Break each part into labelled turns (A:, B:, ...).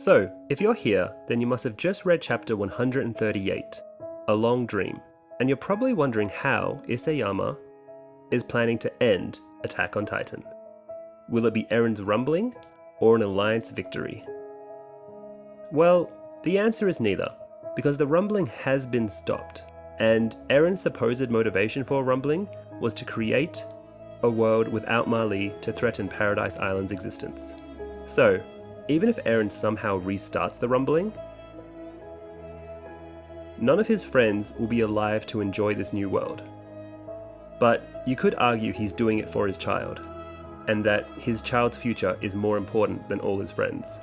A: So, if you're here, then you must have just read chapter 138, A Long Dream, and you're probably wondering how Isayama is planning to end Attack on Titan. Will it be Eren's rumbling, or an alliance victory? Well, the answer is neither, because the rumbling has been stopped, and Eren's supposed motivation for rumbling was to create a world without Marley to threaten Paradise Island's existence. So, even if Eren somehow restarts the rumbling, none of his friends will be alive to enjoy this new world. But you could argue he's doing it for his child, and that his child's future is more important than all his friends.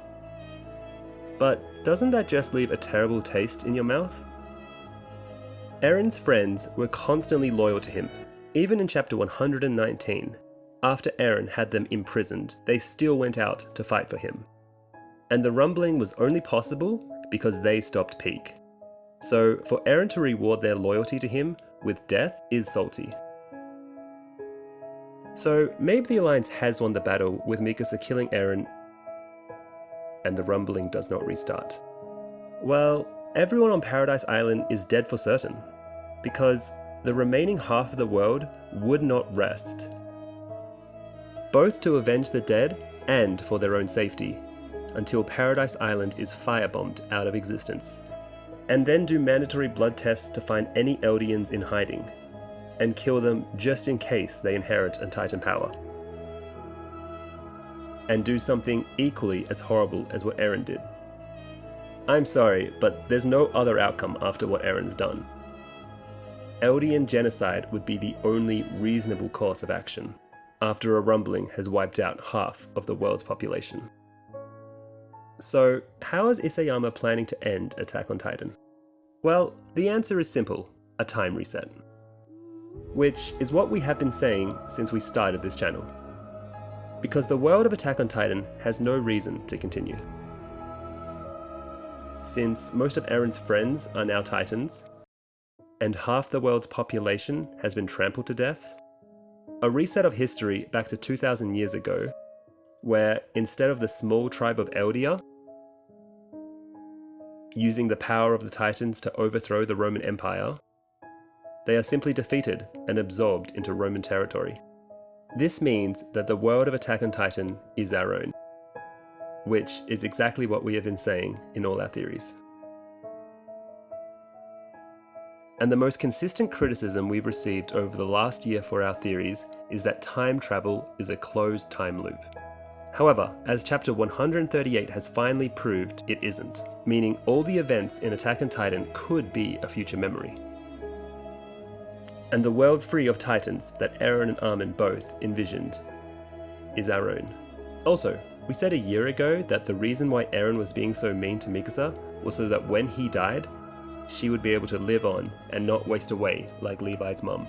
A: But doesn't that just leave a terrible taste in your mouth? Eren's friends were constantly loyal to him. Even in chapter 119, after Eren had them imprisoned, they still went out to fight for him. And the rumbling was only possible because they stopped Peak. So for Eren to reward their loyalty to him with death is salty. So maybe the Alliance has won the battle with Mikasa killing Eren and the rumbling does not restart. Well, everyone on Paradise Island is dead for certain, because the remaining half of the world would not rest. Both to avenge the dead and for their own safety, until Paradise Island is firebombed out of existence, and then do mandatory blood tests to find any Eldians in hiding, and kill them just in case they inherit a Titan power. And do something equally as horrible as what Eren did. I'm sorry, but there's no other outcome after what Eren's done. Eldian genocide would be the only reasonable course of action, after a rumbling has wiped out half of the world's population. So, how is Isayama planning to end Attack on Titan? Well, the answer is simple, a time reset. Which is what we have been saying since we started this channel. Because the world of Attack on Titan has no reason to continue. Since most of Eren's friends are now Titans, and half the world's population has been trampled to death, a reset of history back to 2000 years ago, where instead of the small tribe of Eldia using the power of the Titans to overthrow the Roman Empire, they are simply defeated and absorbed into Roman territory. This means that the world of Attack on Titan is our own, which is exactly what we have been saying in all our theories. And the most consistent criticism we've received over the last year for our theories is that time travel is a closed time loop. However, as chapter 138 has finally proved, it isn't, meaning all the events in Attack on Titan could be a future memory. And the world free of Titans that Eren and Armin both envisioned is our own. Also, we said a year ago that the reason why Eren was being so mean to Mikasa was so that when he died, she would be able to live on and not waste away like Levi's mum.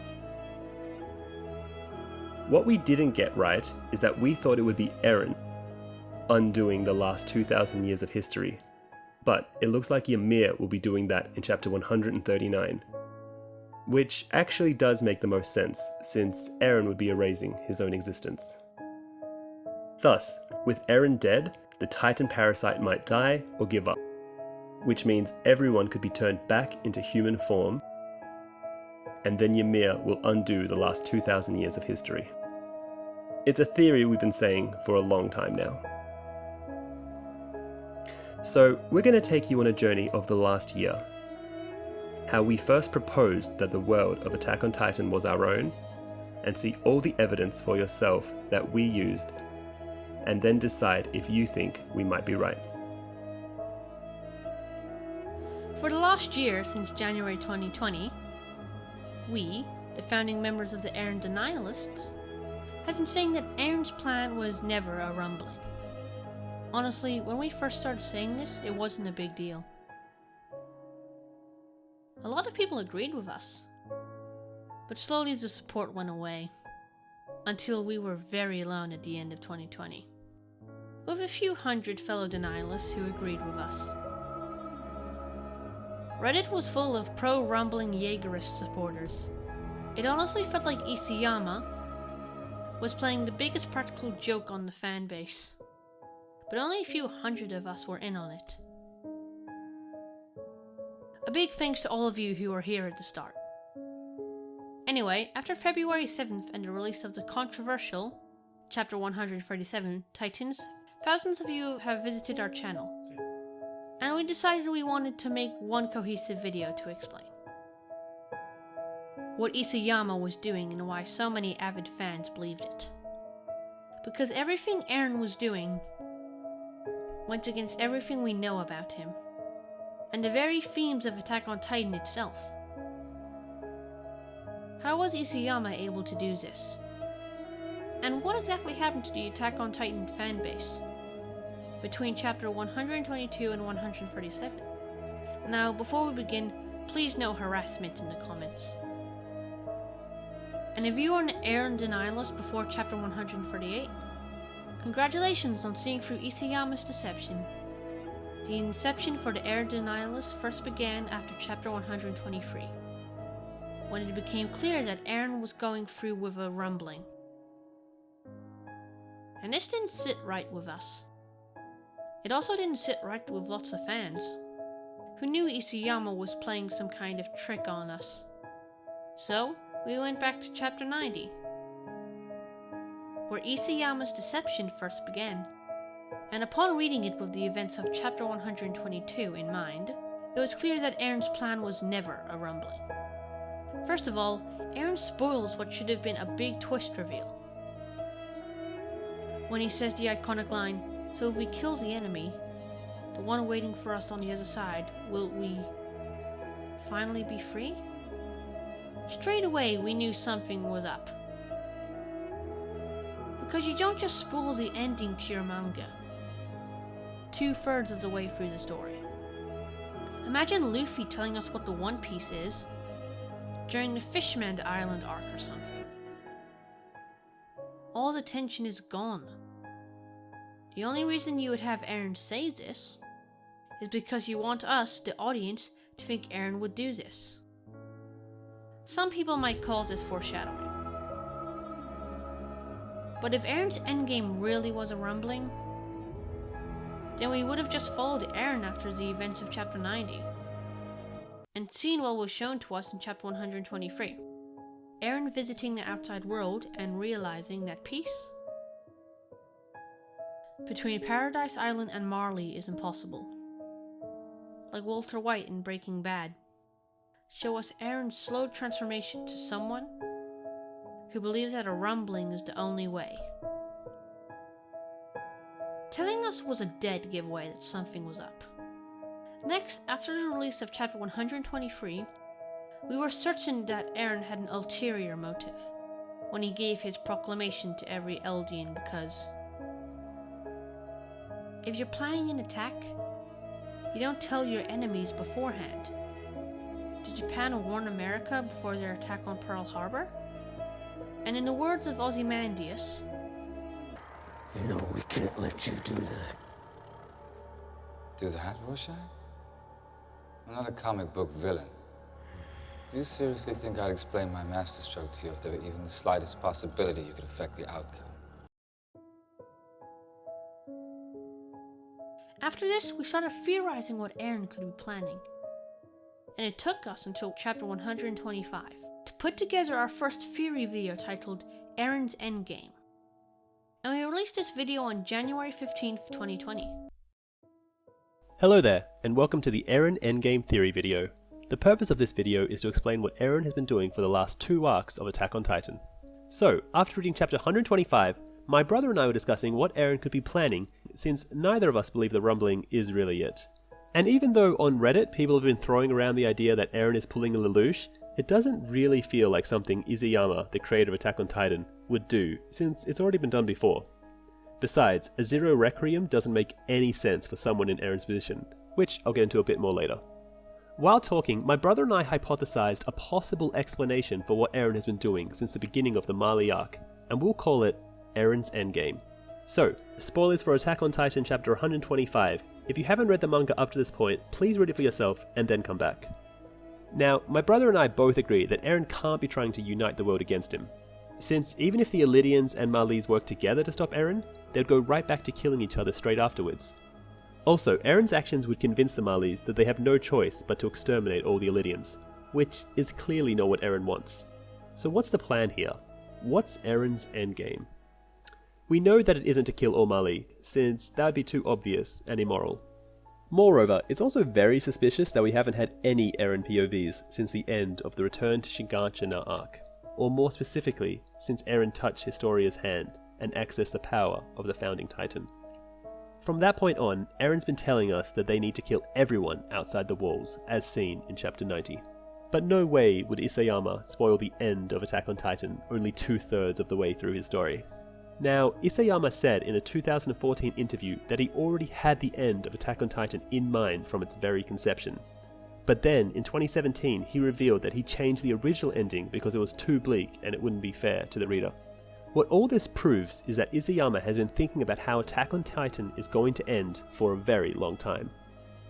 A: What we didn't get right is that we thought it would be Eren undoing the last 2,000 years of history, but it looks like Ymir will be doing that in chapter 139, which actually does make the most sense since Eren would be erasing his own existence. Thus, with Eren dead, the Titan Parasite might die or give up, which means everyone could be turned back into human form, and then Ymir will undo the last 2,000 years of history. It's a theory we've been saying for a long time now. So we're going to take you on a journey of the last year. How we first proposed that the world of Attack on Titan was our own, and see all the evidence for yourself that we used, and then decide if you think we might be right.
B: For the last year, since January 2020, we, the founding members of the Eren Denialists, have been saying that Eren's plan was never a rumbling. Honestly, when we first started saying this, it wasn't a big deal. A lot of people agreed with us, but slowly the support went away, until we were very alone at the end of 2020, with a few hundred fellow Denialists who agreed with us. Reddit was full of pro-rumbling Jaegerist supporters. It honestly felt like Isayama was playing the biggest practical joke on the fanbase. but only a few hundred of us were in on it. A big thanks to all of you who were here at the start. Anyway, after February 7th and the release of the controversial Chapter 137, Titans, thousands of you have visited our channel, and we decided we wanted to make one cohesive video to explain what Isayama was doing and why so many avid fans believed it. Because everything Eren was doing went against everything we know about him, and the very themes of Attack on Titan itself. How was Isayama able to do this? And what exactly happened to the Attack on Titan fanbase between chapter 122 and 137? Now, before we begin, please no harassment in the comments. And if you are an Eren denialist before chapter 138, congratulations on seeing through Isayama's deception. The inception for the Eren denialists first began after chapter 123, when it became clear that Eren was going through with a rumbling. And this didn't sit right with us. It also didn't sit right with lots of fans, who knew Isayama was playing some kind of trick on us. So, we went back to chapter 90, where Isayama's deception first began. And upon reading it with the events of chapter 122 in mind, it was clear that Eren's plan was never a rumbling. First of all, Eren spoils what should have been a big twist reveal, when he says the iconic line, "So if we kill the enemy, the one waiting for us on the other side, will we finally be free?" Straight away we knew something was up. Because you don't just spoil the ending to your manga 2/3 of the way through the story. Imagine Luffy telling us what the One Piece is during the Fishman Island arc or something. All the tension is gone. The only reason you would have Eren say this is because you want us, the audience, to think Eren would do this. Some people might call this foreshadowing. But if Eren's endgame really was a rumbling, then we would have just followed Eren after the events of chapter 90, and seen what was shown to us in chapter 123. Eren visiting the outside world and realizing that peace between Paradise Island and Marley is impossible. Like Walter White in Breaking Bad, show us Eren's slow transformation to someone who believes that a rumbling is the only way. Telling us was a dead giveaway that something was up. Next, after the release of chapter 123, we were certain that Eren had an ulterior motive when he gave his proclamation to every Eldian, because if you're planning an attack, you don't tell your enemies beforehand. Did Japan warn America before their attack on Pearl Harbor? And in the words of Ozymandias,
C: "You know we can't let you do that."
D: Do that, Rorschach? I'm not a comic book villain. Do you seriously think I'd explain my masterstroke to you if there were even the slightest possibility you could affect the outcome?
B: after this, we started theorizing what Eren could be planning. And it took us until chapter 125 to put together our first theory video titled Eren's Endgame. And we released this video on January 15th, 2020.
A: Hello there, and welcome to the Eren Endgame theory video. The purpose of this video is to explain what Eren has been doing for the last 2 arcs of Attack on Titan. So, after reading chapter 125, my brother and I were discussing what Eren could be planning, since neither of us believe the rumbling is really it. And even though on Reddit people have been throwing around the idea that Eren is pulling a Lelouch, it doesn't really feel like something Isayama, the creator of Attack on Titan, would do, since it's already been done before. Besides, a Zero Requiem doesn't make any sense for someone in Eren's position, which I'll get into a bit more later. While talking, my brother and I hypothesized a possible explanation for what Eren has been doing since the beginning of the Marley arc, and we'll call it Eren's Endgame. So, spoilers for Attack on Titan chapter 125. If you haven't read the manga up to this point, please read it for yourself and then come back. Now, my brother and I both agree that Eren can't be trying to unite the world against him. since even if the Illidians and Marlies worked together to stop Eren, they'd go right back to killing each other straight afterwards. Also, Eren's actions would convince the Marlies that they have no choice but to exterminate all the Illidians, which is clearly not what Eren wants. So what's the plan here? What's Eren's endgame? We know that it isn't to kill all Marley, since that would be too obvious and immoral. Moreover, it's also very suspicious that we haven't had any Eren POVs since the end of the Return to Shiganshina arc, or more specifically, since Eren touched Historia's hand and accessed the power of the Founding Titan. From that point on, Eren's been telling us that they need to kill everyone outside the walls, as seen in Chapter 90. But no way would Isayama spoil the end of Attack on Titan only 2/3 of the way through his story. Now, Isayama said in a 2014 interview that he already had the end of Attack on Titan in mind from its very conception. But then, in 2017, he revealed that he changed the original ending because it was too bleak and it wouldn't be fair to the reader. What all this proves is that Isayama has been thinking about how Attack on Titan is going to end for a very long time.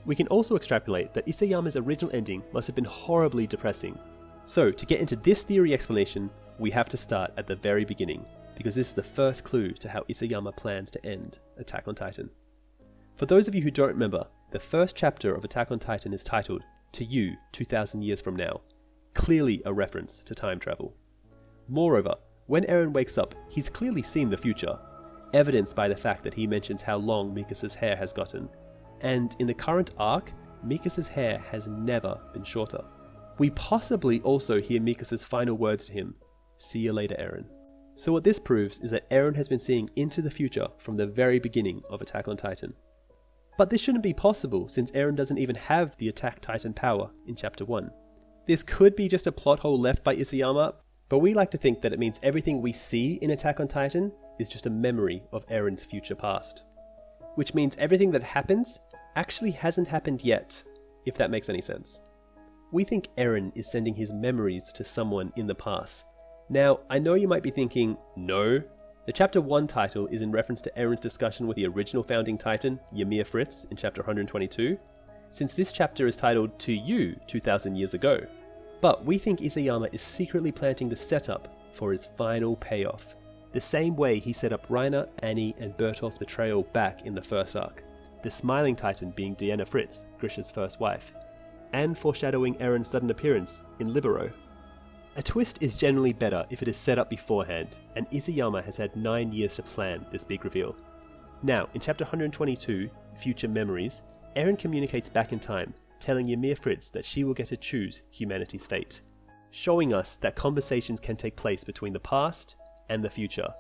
A: We can also extrapolate that Isayama's original ending must have been horribly depressing. So, to get into this theory explanation, we have to start at the very beginning, because this is the first clue to how Isayama plans to end Attack on Titan. For those of you who don't remember, the first chapter of Attack on Titan is titled, "To You, 2000 Years From Now," clearly a reference to time travel. Moreover, when Eren wakes up, he's clearly seen the future, evidenced by the fact that he mentions how long Mikasa's hair has gotten, and in the current arc, Mikasa's hair has never been shorter. We possibly also hear Mikasa's final words to him, "See you later, Eren." So what this proves is that Eren has been seeing into the future from the very beginning of Attack on Titan. But this shouldn't be possible since Eren doesn't even have the Attack Titan power in Chapter 1. This could be just a plot hole left by Isayama, but we like to think that it means everything we see in Attack on Titan is just a memory of Eren's future past. Which means everything that happens actually hasn't happened yet, if that makes any sense. We think Eren is sending his memories to someone in the past. Now, I know you might be thinking, no. The Chapter 1 title is in reference to Eren's discussion with the original Founding Titan, Ymir Fritz, in Chapter 122, since this chapter is titled To You, 2000 Years Ago. But we think Isayama is secretly planting the setup for his final payoff, the same way he set up Reiner, Annie, and Bertolt's betrayal back in the first arc, the Smiling Titan being Diana Fritz, Grisha's first wife, and foreshadowing Eren's sudden appearance in Libero. A twist is generally better if it is set up beforehand, and Isayama has had 9 years to plan this big reveal. Now, in Chapter 122, Future Memories, Eren communicates back in time, telling Ymir Fritz that she will get to choose humanity's fate, showing us that conversations can take place between the past and the future.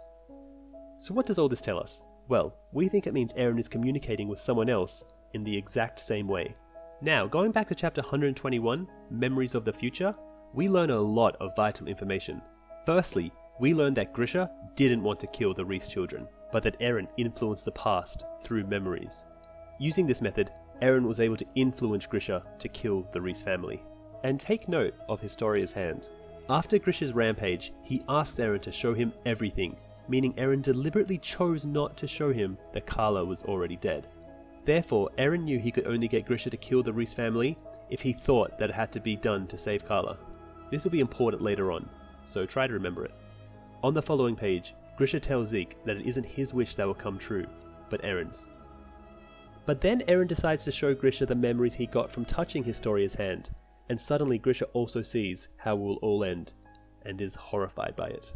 A: So what does all this tell us? Well, we think it means Eren is communicating with someone else in the exact same way. Now, going back to Chapter 121, Memories of the Future, we learn a lot of vital information. Firstly, we learn that Grisha didn't want to kill the Reese children, but that Eren influenced the past through memories. Using this method, Eren was able to influence Grisha to kill the Reese family. And take note of Historia's hand. After Grisha's rampage, he asked Eren to show him everything, meaning Eren deliberately chose not to show him that Carla was already dead. Therefore, Eren knew he could only get Grisha to kill the Reese family if he thought that it had to be done to save Carla. This will be important later on, so try to remember it. On the following page, Grisha tells Zeke that it isn't his wish that will come true, but Eren's. But then Eren decides to show Grisha the memories he got from touching Historia's hand, and suddenly Grisha also sees how it will all end, and is horrified by it.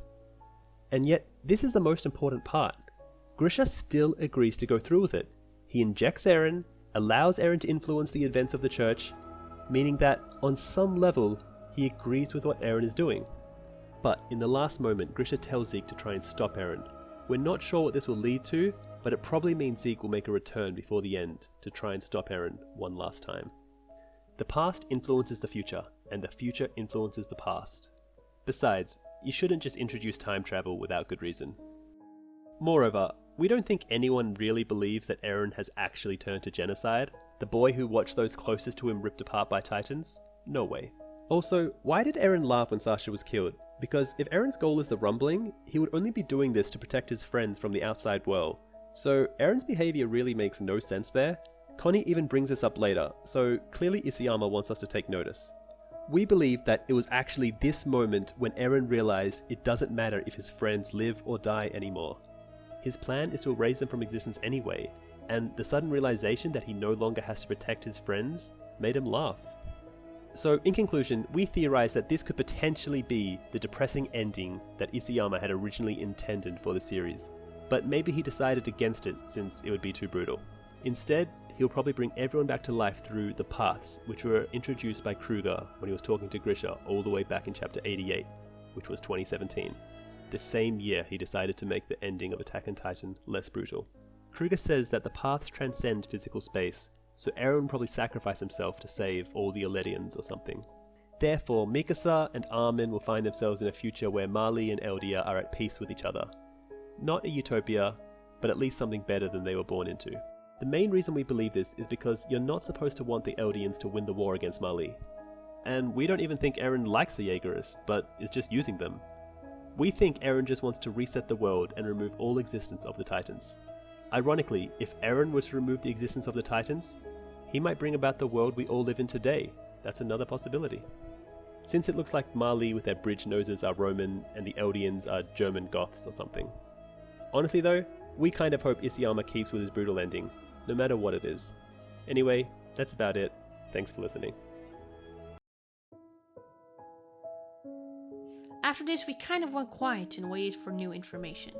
A: And yet, this is the most important part. Grisha still agrees to go through with it. He injects Eren, allows Eren to influence the events of the church, meaning that, on some level, he agrees with what Eren is doing. But in the last moment, Grisha tells Zeke to try and stop Eren. We're not sure what this will lead to, but it probably means Zeke will make a return before the end to try and stop Eren one last time. The past influences the future, and the future influences the past. Besides, you shouldn't just introduce time travel without good reason. Moreover, we don't think anyone really believes that Eren has actually turned to genocide. The boy who watched those closest to him ripped apart by Titans? No way. Also, why did Eren laugh when Sasha was killed? Because if Eren's goal is the rumbling, he would only be doing this to protect his friends from the outside world. So Eren's behaviour really makes no sense there. Connie even brings this up later, so clearly Isayama wants us to take notice. We believe that it was actually this moment when Eren realized it doesn't matter if his friends live or die anymore. His plan is to erase them from existence anyway, and the sudden realization that he no longer has to protect his friends made him laugh. So in conclusion, we theorize that this could potentially be the depressing ending that Isayama had originally intended for the series, but maybe he decided against it since it would be too brutal. Instead, he'll probably bring everyone back to life through the paths, which were introduced by Kruger when he was talking to Grisha all the way back in chapter 88, which was 2017. The same year he decided to make the ending of Attack on Titan less brutal. Kruger says that the paths transcend physical space, so Eren will probably sacrifice himself to save all the Eledians or something. Therefore, Mikasa and Armin will find themselves in a future where Marley and Eldia are at peace with each other. Not a utopia, but at least something better than they were born into. The main reason we believe this is because you're not supposed to want the Eldians to win the war against Marley. And we don't even think Eren likes the Jaegerists, but is just using them. We think Eren just wants to reset the world and remove all existence of the Titans. Ironically, if Eren were to remove the existence of the Titans, he might bring about the world we all live in today. That's another possibility. Since it looks like Marley with their bridge noses are Roman and the Eldians are German Goths or something. Honestly though, we kind of hope Isayama keeps with his brutal ending, no matter what it is. Anyway, that's about it. Thanks for listening.
B: After this, we kind of went quiet and waited for new information.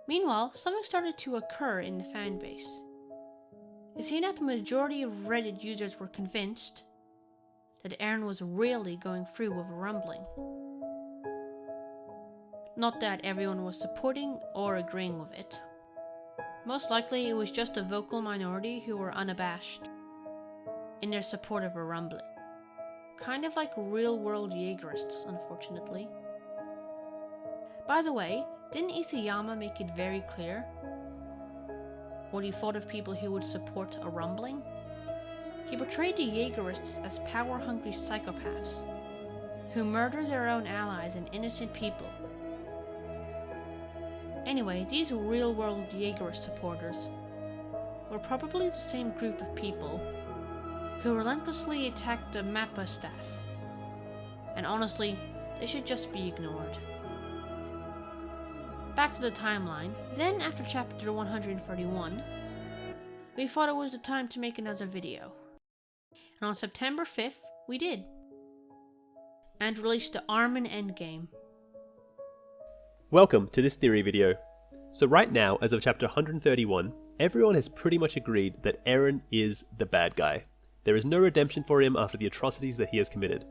B: Meanwhile, something started to occur in the fanbase. It seemed that the majority of Reddit users were convinced that Eren was really going through with a rumbling. Not that everyone was supporting or agreeing with it. Most likely it was just a vocal minority who were unabashed in their support of a rumbling. Kind of like real-world Jaegerists, unfortunately. By the way, didn't Isayama make it very clear what he thought of people who would support a rumbling? He portrayed the Jaegerists as power-hungry psychopaths who murder their own allies and innocent people. Anyway, these real-world Jaegerist supporters were probably the same group of people who relentlessly attacked the Mappa staff. And honestly, they should just be ignored. Back to the timeline. Then, after chapter 131, we thought it was the time to make another video. And on September 5th, we did. And released the Armin Endgame.
A: Welcome to this theory video. So right now, as of chapter 131, everyone has pretty much agreed that Eren is the bad guy. There is no redemption for him after the atrocities that he has committed.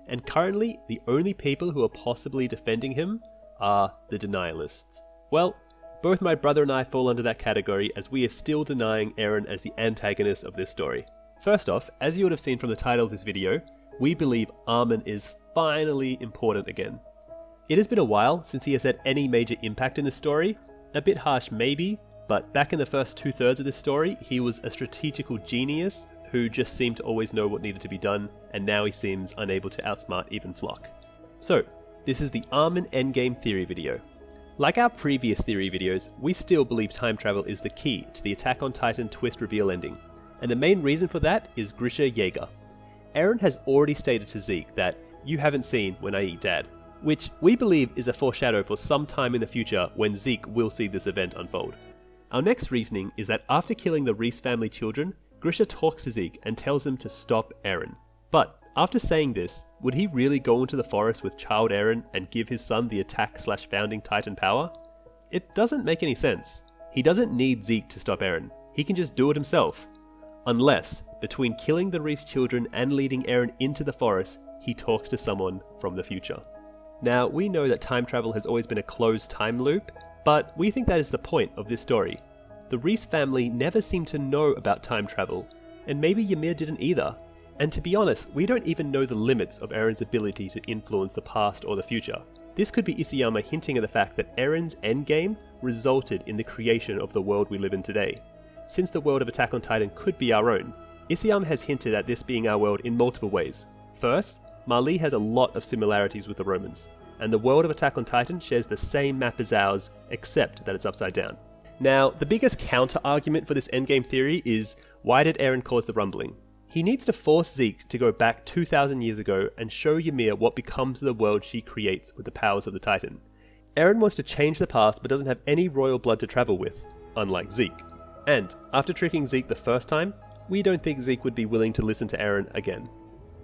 A: And currently, the only people who are possibly defending him are the denialists. Well, both my brother and I fall under that category as we are still denying Eren as the antagonist of this story. First off, as you would have seen from the title of this video, we believe Armin is finally important again. It has been a while since he has had any major impact in this story. A bit harsh maybe, but back in the first 2/3 of this story, he was a strategical genius who just seemed to always know what needed to be done, and now he seems unable to outsmart even Flock. So, this is the Armin Endgame theory video. Like our previous theory videos, we still believe time travel is the key to the Attack on Titan twist reveal ending, and the main reason for that is Grisha Jaeger. Eren has already stated to Zeke that, "You haven't seen when I eat dad," which we believe is a foreshadow for some time in the future when Zeke will see this event unfold. Our next reasoning is that after killing the Reese family children, Grisha talks to Zeke and tells him to stop Eren. But after saying this, would he really go into the forest with child Eren and give his son the attack/founding Titan power? It doesn't make any sense. He doesn't need Zeke to stop Eren. He can just do it himself. Unless, between killing the Reese children and leading Eren into the forest, he talks to someone from the future. Now, we know that time travel has always been a closed time loop, but we think that is the point of this story. The Reese family never seemed to know about time travel, and maybe Ymir didn't either. And to be honest, we don't even know the limits of Eren's ability to influence the past or the future. This could be Isayama hinting at the fact that Eren's endgame resulted in the creation of the world we live in today. Since the world of Attack on Titan could be our own, Isayama has hinted at this being our world in multiple ways. First, Marley has a lot of similarities with the Romans, and the world of Attack on Titan shares the same map as ours, except that it's upside down. Now, the biggest counter-argument for this endgame theory is, why did Eren cause the rumbling? He needs to force Zeke to go back 2,000 years ago and show Ymir what becomes of the world she creates with the powers of the Titan. Eren wants to change the past but doesn't have any royal blood to travel with, unlike Zeke. And after tricking Zeke the first time, we don't think Zeke would be willing to listen to Eren again.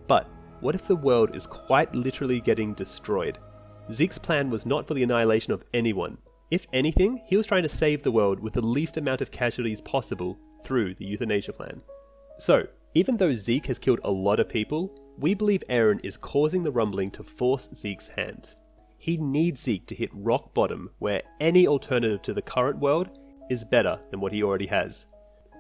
A: But what if the world is quite literally getting destroyed? Zeke's plan was not for the annihilation of anyone. If anything, he was trying to save the world with the least amount of casualties possible through the euthanasia plan. So, even though Zeke has killed a lot of people, we believe Eren is causing the rumbling to force Zeke's hand. He needs Zeke to hit rock bottom where any alternative to the current world is better than what he already has.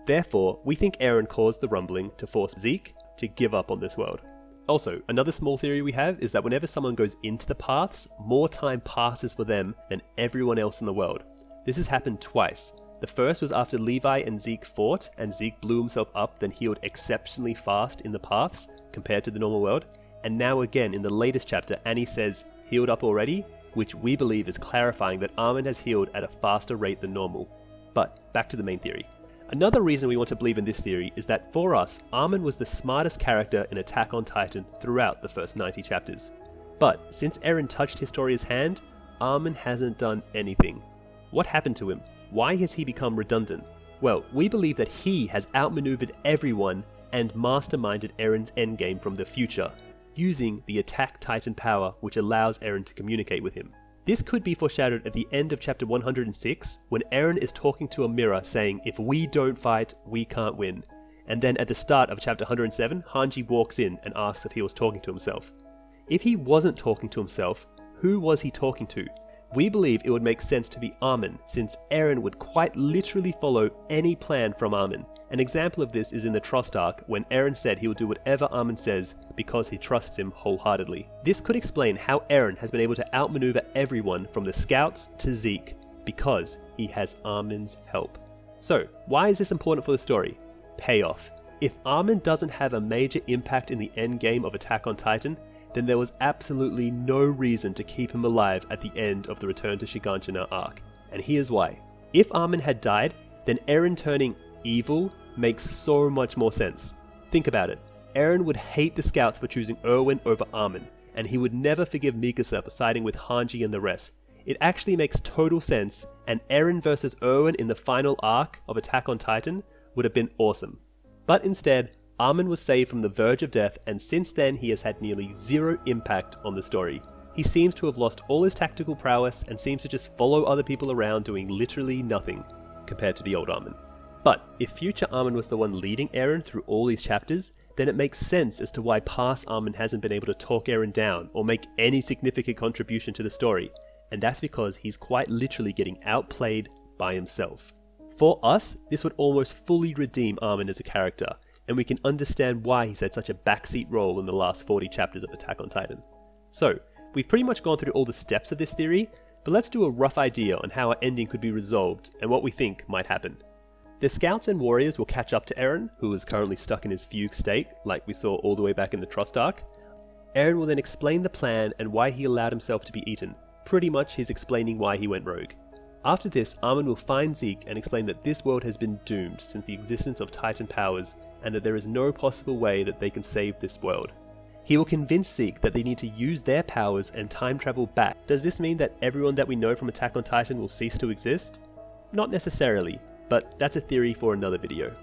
A: Therefore, we think Eren caused the rumbling to force Zeke to give up on this world. Also, another small theory we have is that whenever someone goes into the paths, more time passes for them than everyone else in the world. This has happened twice. The first was after Levi and Zeke fought, and Zeke blew himself up, then healed exceptionally fast in the paths compared to the normal world. And now again in the latest chapter, Annie says, healed up already, which we believe is clarifying that Armin has healed at a faster rate than normal. But back to the main theory. Another reason we want to believe in this theory is that for us, Armin was the smartest character in Attack on Titan throughout the first 90 chapters. But since Eren touched Historia's hand, Armin hasn't done anything. What happened to him? Why has he become redundant? Well, we believe that he has outmaneuvered everyone and masterminded Eren's endgame from the future, using the Attack Titan power which allows Eren to communicate with him. This could be foreshadowed at the end of chapter 106 when Eren is talking to a mirror saying, if we don't fight, we can't win. And then at the start of chapter 107, Hanji walks in and asks if he was talking to himself. If he wasn't talking to himself, who was he talking to? We believe it would make sense to be Armin, since Eren would quite literally follow any plan from Armin. An example of this is in the Trust arc, when Eren said he will do whatever Armin says because he trusts him wholeheartedly. This could explain how Eren has been able to outmaneuver everyone from the scouts to Zeke, because he has Armin's help. So, why is this important for the story? Payoff. If Armin doesn't have a major impact in the endgame of Attack on Titan, then there was absolutely no reason to keep him alive at the end of the Return to Shiganshina arc. And here's why. If Armin had died, then Eren turning evil makes so much more sense. Think about it. Eren would hate the scouts for choosing Erwin over Armin, and he would never forgive Mikasa for siding with Hanji and the rest. It actually makes total sense, and Eren versus Erwin in the final arc of Attack on Titan would have been awesome. But instead, Armin was saved from the verge of death, and since then he has had nearly zero impact on the story. He seems to have lost all his tactical prowess and seems to just follow other people around doing literally nothing compared to the old Armin. But if future Armin was the one leading Eren through all these chapters, then it makes sense as to why past Armin hasn't been able to talk Eren down or make any significant contribution to the story, and that's because he's quite literally getting outplayed by himself. For us, this would almost fully redeem Armin as a character, and we can understand why he's had such a backseat role in the last 40 chapters of Attack on Titan. So, we've pretty much gone through all the steps of this theory, but let's do a rough idea on how our ending could be resolved and what we think might happen. The scouts and warriors will catch up to Eren, who is currently stuck in his fugue state, like we saw all the way back in the Trust arc. Eren will then explain the plan and why he allowed himself to be eaten. Pretty much he's explaining why he went rogue. After this, Armin will find Zeke and explain that this world has been doomed since the existence of Titan powers, and that there is no possible way that they can save this world. He will convince Zeke that they need to use their powers and time travel back. Does this mean that everyone that we know from Attack on Titan will cease to exist? Not necessarily, but that's a theory for another video.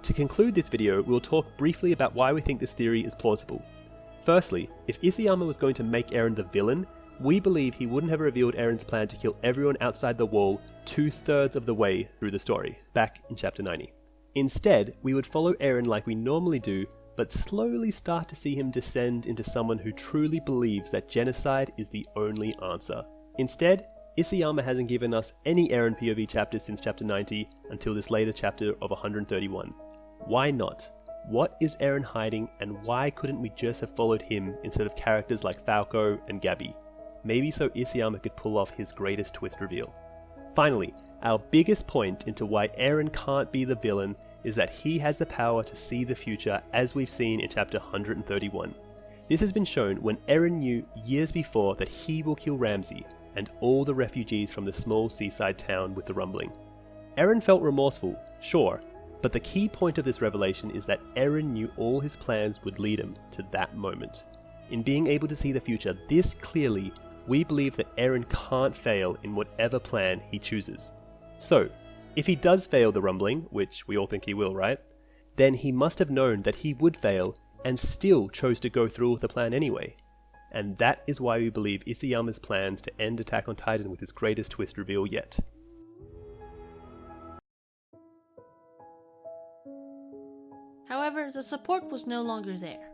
A: To conclude this video, we'll talk briefly about why we think this theory is plausible. Firstly, if Isayama was going to make Eren the villain, we believe he wouldn't have revealed Eren's plan to kill everyone outside the wall 2/3 of the way through the story, back in chapter 90. Instead, we would follow Eren like we normally do, but slowly start to see him descend into someone who truly believes that genocide is the only answer. Instead, Isayama hasn't given us any Eren POV chapters since chapter 90 until this later chapter of 131. Why not? What is Eren hiding, and why couldn't we just have followed him instead of characters like Falco and Gabi? Maybe so Isayama could pull off his greatest twist reveal. Finally, our biggest point into why Eren can't be the villain is that he has the power to see the future, as we've seen in chapter 131. This has been shown when Eren knew years before that he will kill Ramsay and all the refugees from the small seaside town with the rumbling. Eren felt remorseful, sure, But the key point of this revelation is that Eren knew all his plans would lead him to that moment. In being able to see the future this clearly, we believe that Eren can't fail in whatever plan he chooses. So, if he does fail the rumbling, which we all think he will, right? Then he must have known that he would fail and still chose to go through with the plan anyway. And that is why we believe Isayama's plans to end Attack on Titan with his greatest twist reveal yet.
B: However, the support was no longer there,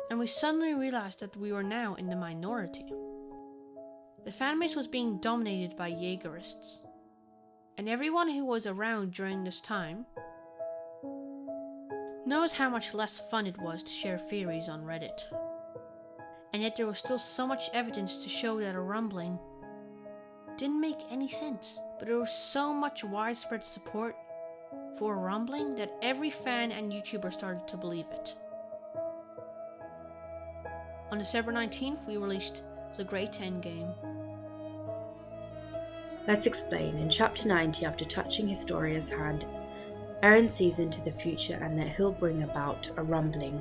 B: and we suddenly realized that we were now in the minority. The fanbase was being dominated by Jaegerists, and everyone who was around during this time knows how much less fun it was to share theories on Reddit. And yet there was still so much evidence to show that a rumbling didn't make any sense, but there was so much widespread support for a rumbling that every fan and YouTuber started to believe it. On December 19th, we released The Great Endgame.
E: Let's explain. In chapter 90, after touching Historia's hand, Eren sees into the future and that he'll bring about a rumbling.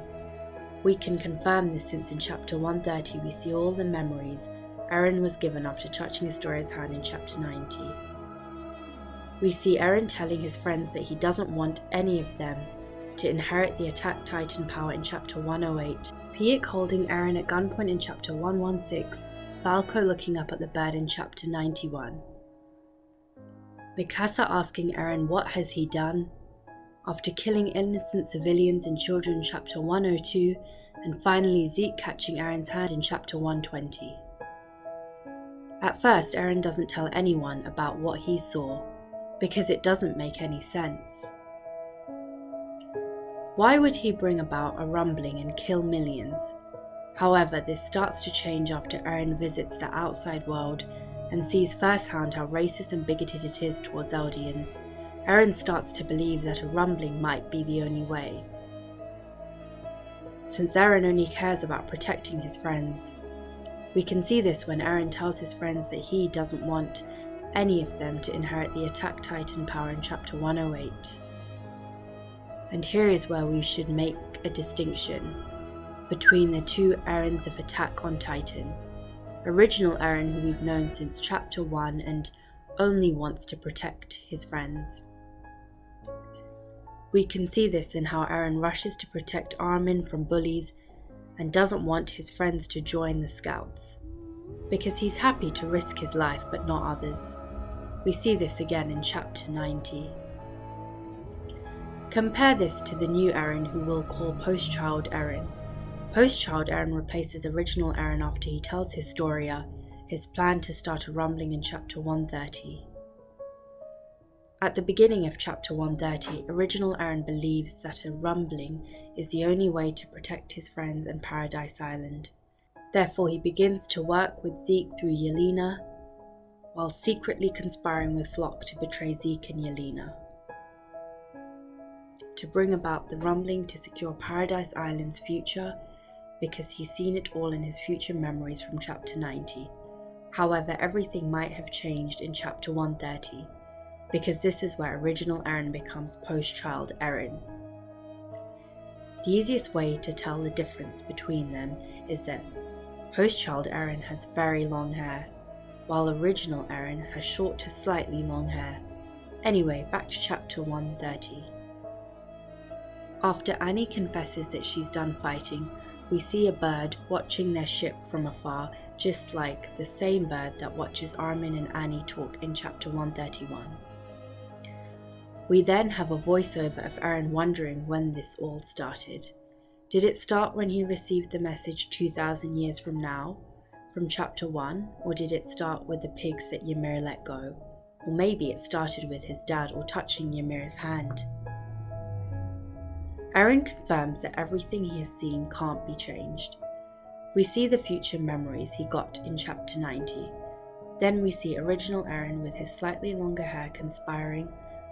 E: We can confirm this since in chapter 130 we see all the memories Eren was given after touching Historia's hand in chapter 90. We see Eren telling his friends that he doesn't want any of them to inherit the Attack Titan power in chapter 108, Piek holding Eren at gunpoint in chapter 116, Falco looking up at the bird in chapter 91. Mikasa asking Eren what has he done, after killing innocent civilians and children in chapter 102, and finally Zeke catching Eren's hand in chapter 120. At first, Eren doesn't tell anyone about what he saw, because it doesn't make any sense. Why would he bring about a rumbling and kill millions? However, this starts to change after Eren visits the outside world and sees firsthand how racist and bigoted it is towards Eldians. Eren starts to believe that a rumbling might be the only way. Since Eren only cares about protecting his friends, we can see this when Eren tells his friends that he doesn't want any of them to inherit the Attack Titan power in chapter 108. And here is where we should make a distinction between the two Erens of Attack on Titan. Original Eren, who we've known since chapter 1 and only wants to protect his friends. We can see this in how Eren rushes to protect Armin from bullies and doesn't want his friends to join the scouts, because he's happy to risk his life but not others. We see this again in chapter 90. Compare this to the new Eren, who we'll call Post-Child Eren. Post-Child Eren replaces original Eren after he tells Historia his plan to start a rumbling in chapter 130. At the beginning of chapter 130, original Eren believes that a rumbling is the only way to protect his friends and Paradise Island. Therefore, he begins to work with Zeke through Yelena, while secretly conspiring with Flock to betray Zeke and Yelena, to bring about the rumbling to secure Paradise Island's future, because he's seen it all in his future memories from chapter 90. However, everything might have changed in chapter 130, because this is where original Eren becomes Post-Child Eren. The easiest way to tell the difference between them is that Post-Child Eren has very long hair, while original Eren has short to slightly long hair. Anyway, back to chapter 130. After Annie confesses that she's done fighting, we see a bird watching their ship from afar, just like the same bird that watches Armin and Annie talk in chapter 131. We then have a voiceover of Eren wondering when this all started. Did it start when he received the message 2,000 years from now, from chapter 1, or did it start with the pigs that Ymir let go? Or maybe it started with his dad or touching Ymir's hand. Eren confirms that everything he has seen can't be changed. We see the future memories he got in chapter 90. Then we see original Eren with his slightly longer hair conspiring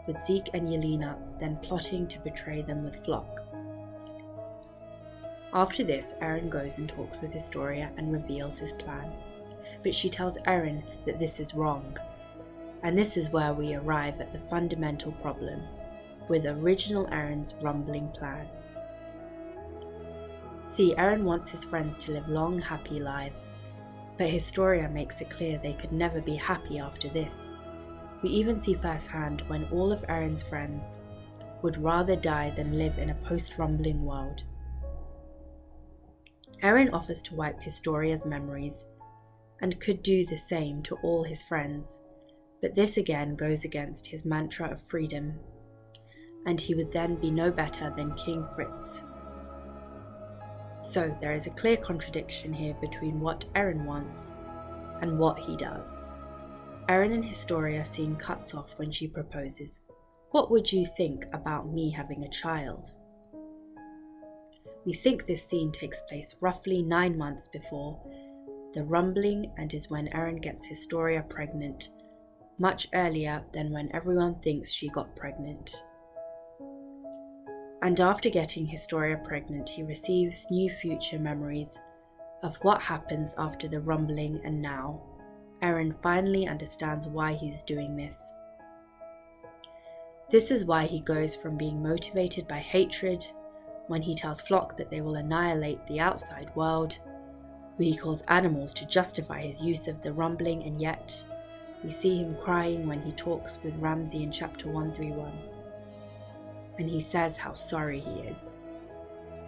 E: with Zeke and Yelena, then plotting to betray them with Flock. After this, Eren goes and talks with Historia and reveals his plan, but she tells Eren that this is wrong, and this is where we arrive at the fundamental problem. with original Eren's rumbling plan. See, Eren wants his friends to live long, happy lives, but Historia makes it clear they could never be happy after this. We even see firsthand when all of Eren's friends would rather die than live in a post-rumbling world. Eren offers to wipe Historia's memories and could do the same to all his friends, but this again goes against his mantra of freedom, and he would then be no better than King Fritz. So there is a clear contradiction here between what Eren wants and what he does. Eren and Historia scene cuts off when she proposes. What would you think about me having a child? We think this scene takes place roughly 9 months before the rumbling and is when Eren gets Historia pregnant, much earlier than when everyone thinks she got pregnant. And after getting Historia pregnant, he receives new future memories of what happens after the rumbling, and now Eren finally understands why he's doing this. This is why he goes from being motivated by hatred when he tells Flock that they will annihilate the outside world, who he calls animals to justify his use of the rumbling, and yet we see him crying when he talks with Ramsay in chapter 131. And he says how sorry he is.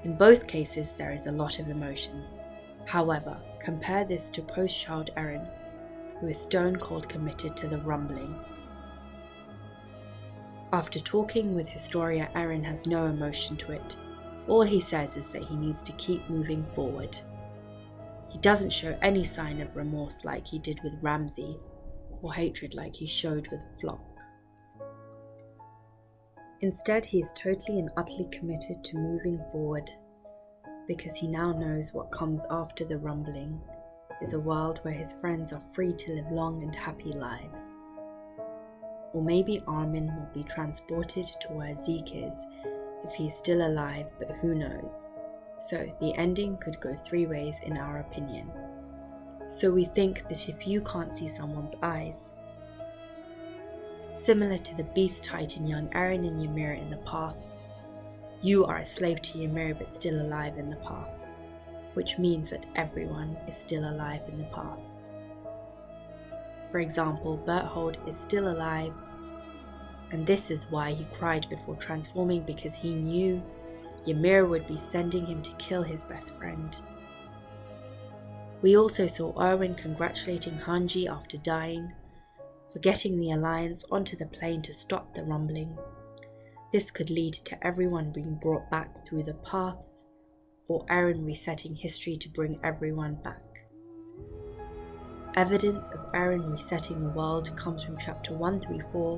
E: In both cases there is a lot of emotions. However, compare this to post-child Eren, who is stone cold committed to the rumbling. After talking with Historia, Eren has no emotion to it. All he says is that he needs to keep moving forward. He doesn't show any sign of remorse like he did with Ramsay, or hatred like he showed with Flock. Instead, he is totally and utterly committed to moving forward, because he now knows what comes after the rumbling is a world where his friends are free to live long and happy lives. Or maybe Armin will be transported to where Zeke is if he is still alive, but who knows. So the ending could go 3 ways in our opinion. So we think that if you can't see someone's eyes, similar to the beast Titan young Eren and Ymir in the paths, you are a slave to Ymir but still alive in the paths, which means that everyone is still alive in the paths. For example, Berthold is still alive, and this is why he cried before transforming, because he knew Ymir would be sending him to kill his best friend. We also saw Erwin congratulating Hanji after dying for getting the Alliance onto the plane to stop the rumbling. This could lead to everyone being brought back through the paths, or Eren resetting history to bring everyone back. Evidence of Eren resetting the world comes from chapter 134,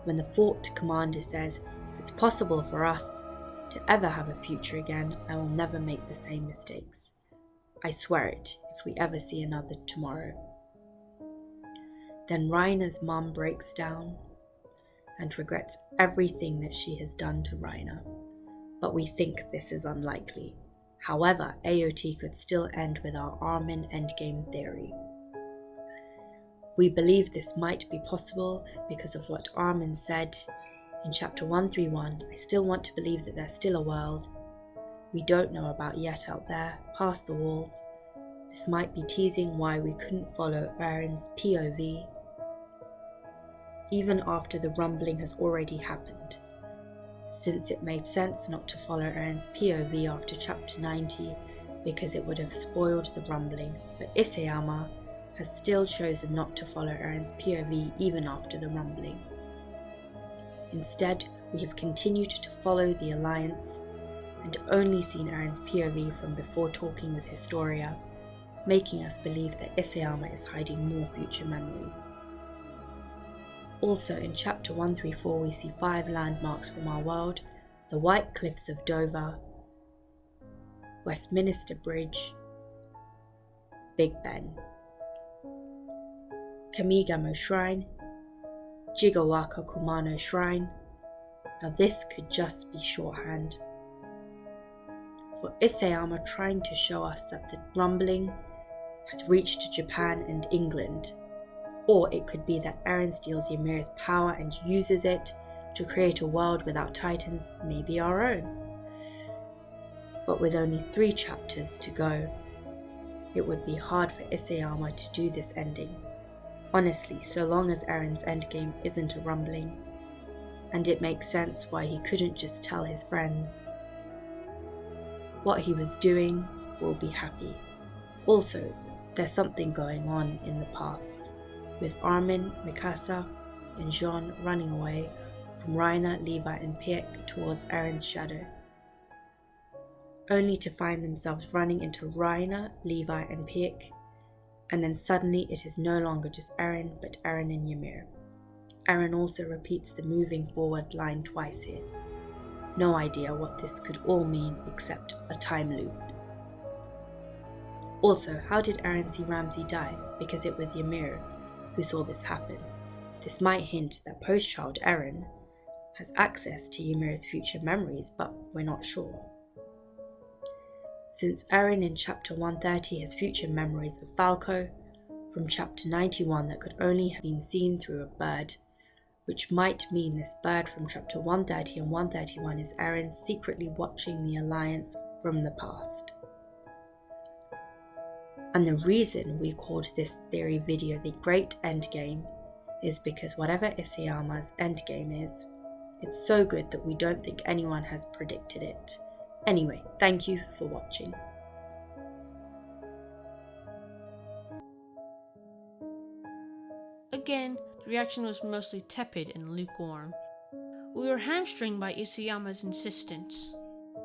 E: when the Fort commander says, "If it's possible for us to ever have a future again, I will never make the same mistakes. I swear it, if we ever see another tomorrow." Then Reiner's mum breaks down and regrets everything that she has done to Reiner, but we think this is unlikely. However, AOT could still end with our Armin Endgame theory. We believe this might be possible because of what Armin said in chapter 131, "I still want to believe that there's still a world we don't know about yet out there, past the walls." This might be teasing why we couldn't follow Eren's POV, even after the rumbling has already happened, since it made sense not to follow Eren's POV after chapter 90 because it would have spoiled the rumbling, but Isayama has still chosen not to follow Eren's POV even after the rumbling. Instead, we have continued to follow the Alliance and only seen Eren's POV from before talking with Historia, making us believe that Isayama is hiding more future memories. Also in chapter 134 we see 5 landmarks from our world: the White Cliffs of Dover, Westminster Bridge, Big Ben, Kamigamo Shrine, Jigawaka Kumano Shrine. Now this could just be shorthand for Isayama trying to show us that the rumbling has reached Japan and England. Or it could be that Eren steals Ymir's power and uses it to create a world without Titans, maybe our own. But with only 3 chapters to go, it would be hard for Isayama to do this ending. Honestly, so long as Eren's endgame isn't a rumbling. And it makes sense why he couldn't just tell his friends. What he was doing will be happy. Also, there's something going on in the paths, with Armin, Mikasa, and Jean running away from Reiner, Levi, and Pirk towards Eren's shadow, only to find themselves running into Reiner, Levi, and Pirk, and then suddenly it is no longer just Eren, but Eren and Ymir. Eren also repeats the moving forward line twice here. No idea what this could all mean except a time loop. Also, how did Eren see Ramsay die? Because it was Ymir who saw this happen. This might hint that post-child Eren has access to Ymir's future memories, but we're not sure. Since Eren in chapter 130 has future memories of Falco from chapter 91 that could only have been seen through a bird, which might mean this bird from chapter 130 and 131 is Eren secretly watching the Alliance from the past. And the reason we called this theory video the Great Endgame is because whatever Isayama's endgame is, it's so good that we don't think anyone has predicted it. Anyway, thank you for watching.
B: Again, the reaction was mostly tepid and lukewarm. We were hamstringed by Isayama's insistence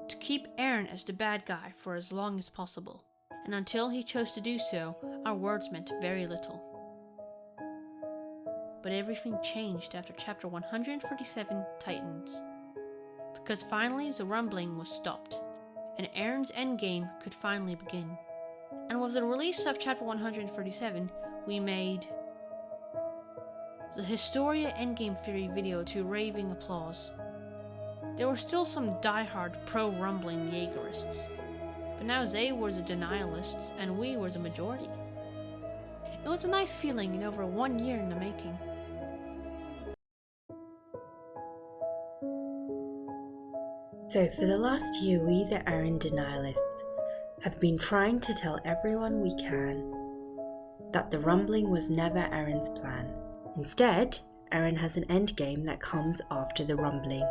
B: to keep Eren as the bad guy for as long as possible, and until he chose to do so, our words meant very little. But everything changed after chapter 147, Titans, because finally the rumbling was stopped, and Eren's endgame could finally begin. And with the release of chapter 137, we made the Historia Endgame Theory video to raving applause. There were still some diehard pro-rumbling Jaegerists, but now they were the denialists and we were the majority. It was a nice feeling in over 1 year in the making.
E: So for the last year, we the Eren denialists have been trying to tell everyone we can that the rumbling was never Eren's plan. Instead, Eren has an endgame that comes after the rumbling.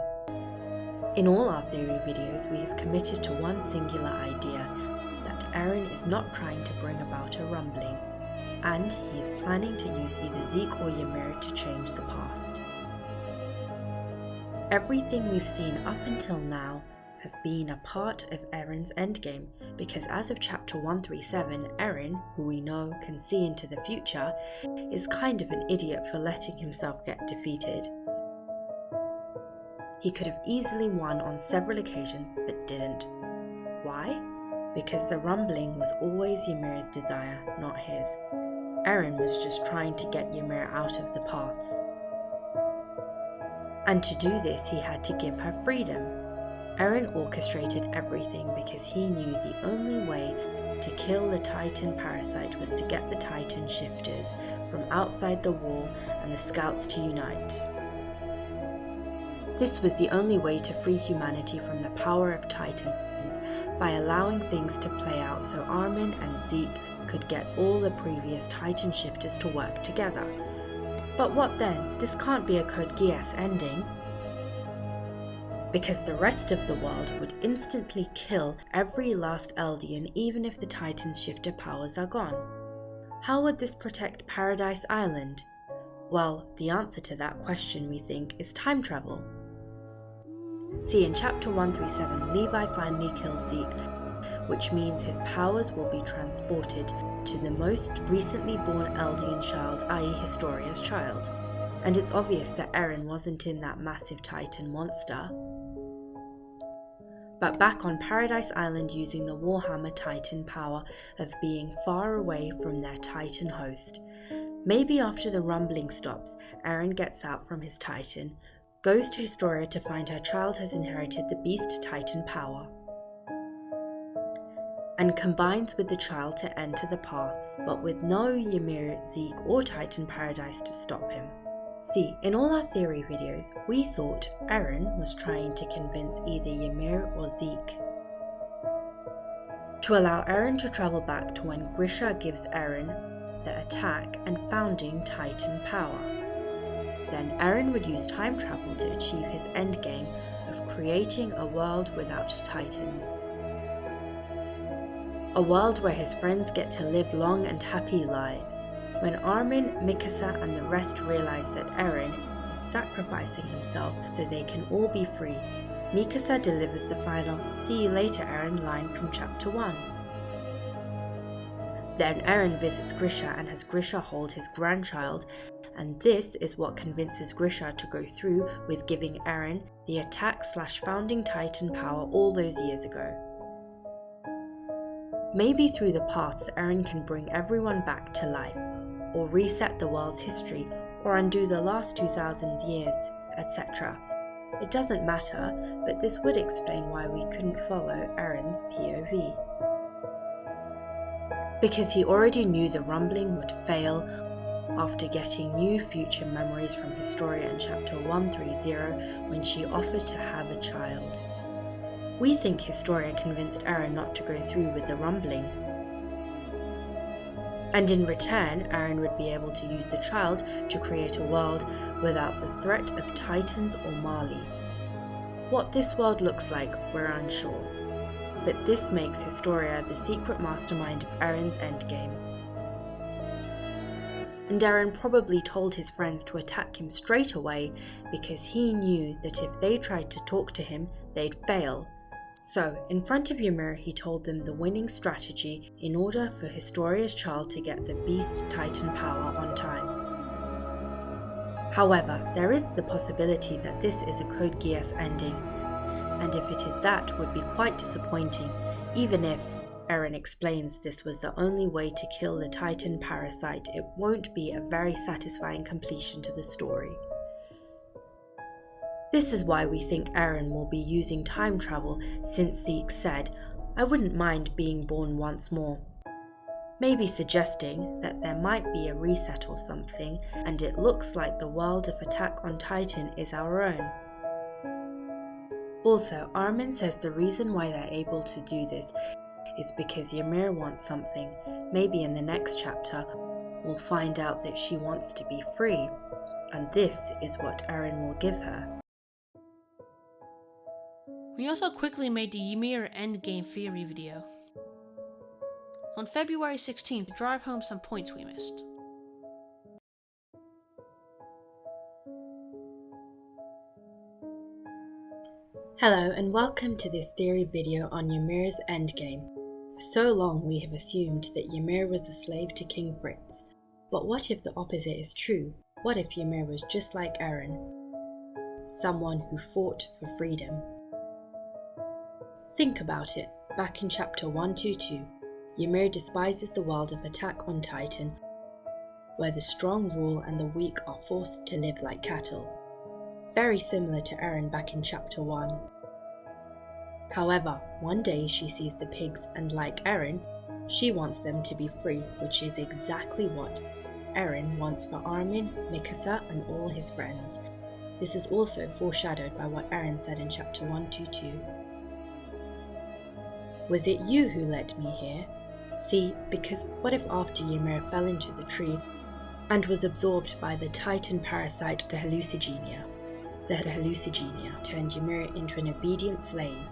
E: In all our theory videos, we have committed to one singular idea, that Eren is not trying to bring about a rumbling, and he is planning to use either Zeke or Ymir to change the past. Everything we've seen up until now has been a part of Eren's endgame, because as of chapter 137, Eren, who we know can see into the future, is kind of an idiot for letting himself get defeated. He could have easily won on several occasions, but didn't. Why? Because the rumbling was always Ymir's desire, not his. Eren was just trying to get Ymir out of the paths. And to do this, he had to give her freedom. Eren orchestrated everything because he knew the only way to kill the Titan Parasite was to get the Titan shifters from outside the wall and the scouts to unite. This was the only way to free humanity from the power of Titans, by allowing things to play out so Armin and Zeke could get all the previous Titan shifters to work together. But what then? This can't be a Code Geass ending. Because the rest of the world would instantly kill every last Eldian even if the Titan's shifter powers are gone. How would this protect Paradise Island? Well, the answer to that question, we think, is time travel. See, in chapter 137, Levi finally kills Zeke, which means his powers will be transported to the most recently born Eldian child, i.e. Historia's child. And it's obvious that Eren wasn't in that massive Titan monster. But back on Paradise Island, using the Warhammer Titan power of being far away from their Titan host. Maybe after the rumbling stops, Eren gets out from his Titan, goes to Historia to find her child has inherited the Beast Titan power, and combines with the child to enter the paths, but with no Ymir, Zeke or Titan Paradise to stop him. See, in all our theory videos, we thought Eren was trying to convince either Ymir or Zeke to allow Eren to travel back to when Grisha gives Eren the attack and founding Titan power. Then Eren would use time travel to achieve his endgame of creating a world without Titans. A world where his friends get to live long and happy lives. When Armin, Mikasa and the rest realize that Eren is sacrificing himself so they can all be free, Mikasa delivers the final "See you later, Eren" line from chapter 1. Then Eren visits Grisha and has Grisha hold his grandchild, and this is what convinces Grisha to go through with giving Eren the attack/founding Titan power all those years ago. Maybe through the paths Eren can bring everyone back to life, or reset the world's history, or undo the last 2000 years, etc. It doesn't matter, but this would explain why we couldn't follow Eren's POV. Because he already knew the rumbling would fail after getting new future memories from Historia in chapter 130 when she offered to have a child. We think Historia convinced Eren not to go through with the rumbling. And in return, Eren would be able to use the child to create a world without the threat of Titans or Mali. What this world looks like, we're unsure. But this makes Historia the secret mastermind of Eren's endgame. And Eren probably told his friends to attack him straight away because he knew that if they tried to talk to him, they'd fail. So, in front of Ymir, he told them the winning strategy in order for Historia's child to get the Beast Titan power on time. However, there is the possibility that this is a Code Geass ending, and if it is that, would be quite disappointing, even if Eren explains this was the only way to kill the Titan Parasite. It won't be a very satisfying completion to the story. This is why we think Eren will be using time travel, since Zeke said, "I wouldn't mind being born once more." Maybe suggesting that there might be a reset or something, and it looks like the world of Attack on Titan is our own. Also, Armin says the reason why they're able to do this is because Ymir wants something. Maybe in the next chapter, we'll find out that she wants to be free, and this is what Eren will give her.
B: We also quickly made the Ymir Endgame theory video. On February 16th, to drive home some points we missed.
E: Hello and welcome to this theory video on Ymir's endgame. For so long we have assumed that Ymir was a slave to King Fritz. But what if the opposite is true? What if Ymir was just like Eren? Someone who fought for freedom. Think about it. Back in chapter 122, Ymir despises the world of Attack on Titan, where the strong rule and the weak are forced to live like cattle. Very similar to Eren back in chapter 1. However, one day she sees the pigs and, like Eren, she wants them to be free, which is exactly what Eren wants for Armin, Mikasa and all his friends. This is also foreshadowed by what Eren said in chapter 122. Was it you who led me here? See, because what if after Ymir fell into the tree and was absorbed by the Titan Parasite, the Hallucigenia turned Ymir into an obedient slave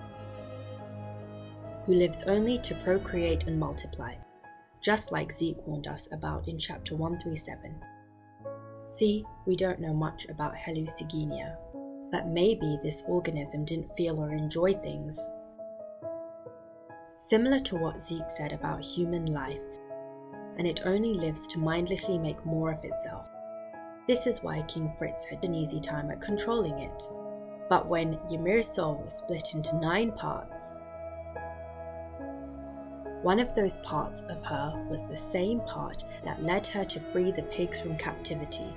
E: who lives only to procreate and multiply, just like Zeke warned us about in chapter 137. See, we don't know much about Hallucigenia, but maybe this organism didn't feel or enjoy things. Similar to what Zeke said about human life, and it only lives to mindlessly make more of itself. This is why King Fritz had an easy time at controlling it. But when Ymir's soul was split into 9 parts, one of those parts of her was the same part that led her to free the pigs from captivity.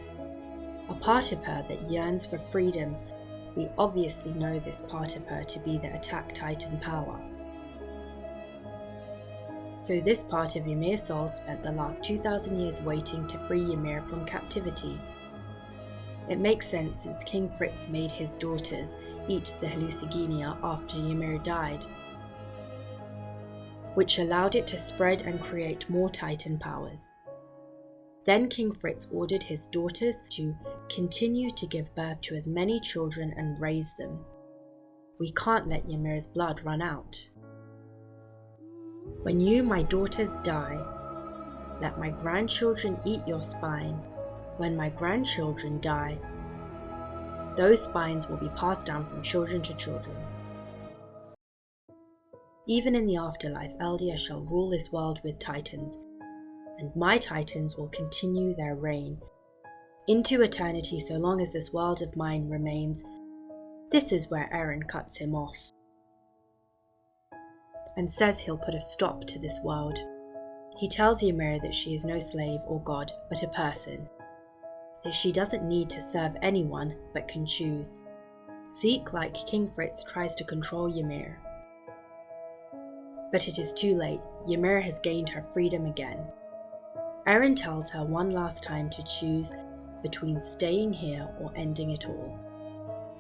E: A part of her that yearns for freedom. We obviously know this part of her to be the Attack Titan power. So this part of Ymir's soul spent the last 2000 years waiting to free Ymir from captivity. It makes sense since King Fritz made his daughters eat the Hallucigenia after Ymir died, which allowed it to spread and create more Titan powers. Then King Fritz ordered his daughters to continue to give birth to as many children and raise them. We can't let Ymir's blood run out. When you, my daughters, die, let my grandchildren eat your spine. When my grandchildren die, those spines will be passed down from children to children. Even in the afterlife, Eldia shall rule this world with Titans, and my Titans will continue their reign into eternity so long as this world of mine remains. This is where Eren cuts him off and says he'll put a stop to this world. He tells Ymir that she is no slave or god, but a person, that she doesn't need to serve anyone but can choose. Zeke, like King Fritz, tries to control Ymir, but it is too late. Ymir has gained her freedom again. Eren tells her one last time to choose between staying here or ending it all.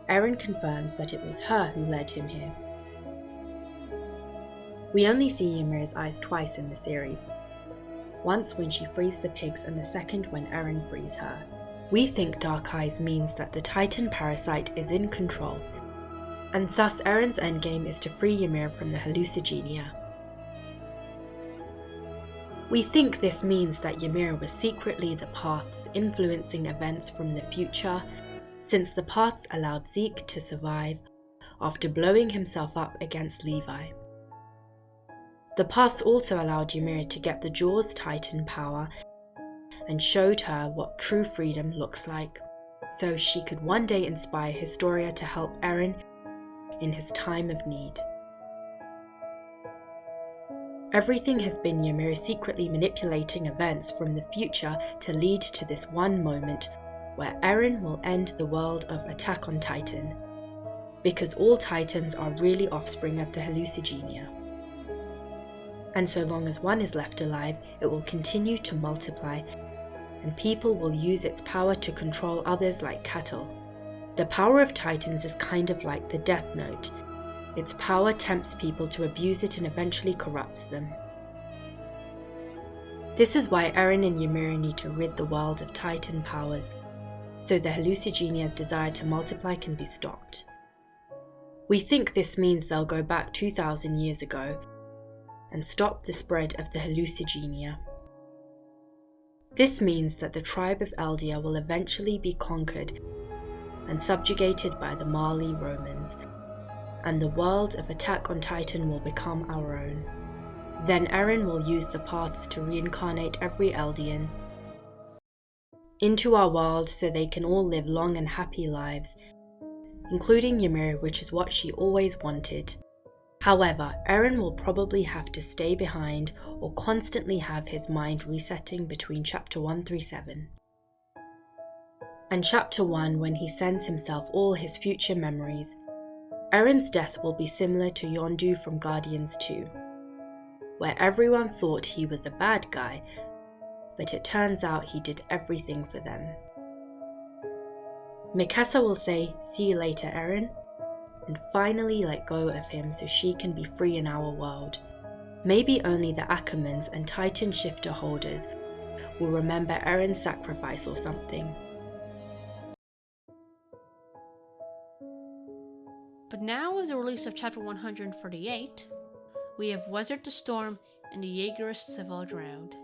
E: Eren confirms that it was her who led him here. We only see Ymir's eyes twice in the series, once when she frees the pigs and the second when Eren frees her. We think dark eyes means that the Titan Parasite is in control, and thus Eren's endgame is to free Ymir from the Hallucigenia. We think this means that Ymir was secretly the paths influencing events from the future, since the paths allowed Zeke to survive after blowing himself up against Levi. The paths also allowed Ymir to get the Jaws Titan power and showed her what true freedom looks like, so she could one day inspire Historia to help Eren in his time of need. Everything has been Ymir secretly manipulating events from the future to lead to this one moment where Eren will end the world of Attack on Titan, because all Titans are really offspring of the Hallucigenia. And so long as one is left alive, it will continue to multiply, and people will use its power to control others like cattle. The power of Titans is kind of like the Death Note. Its power tempts people to abuse it and eventually corrupts them. This is why Eren and Ymir need to rid the world of Titan powers, so the Hallucigenia's desire to multiply can be stopped. We think this means they'll go back 2,000 years ago and stop the spread of the Hallucigenia. This means that the tribe of Eldia will eventually be conquered and subjugated by the Mali Romans, and the world of Attack on Titan will become our own. Then Eren will use the paths to reincarnate every Eldian into our world so they can all live long and happy lives, including Ymir, which is what she always wanted. However, Eren will probably have to stay behind or constantly have his mind resetting between chapter 1 through 7. And chapter 1, when he sends himself all his future memories. Eren's death will be similar to Yondu from Guardians 2, where everyone thought he was a bad guy, but it turns out he did everything for them. Mikasa will say, "See you later, Eren," and finally let go of him so she can be free in our world. Maybe only the Ackermans and Titan Shifter holders will remember Eren's sacrifice or something.
B: But now with the release of chapter 148, we have weathered the storm and the Jaegerists have all drowned.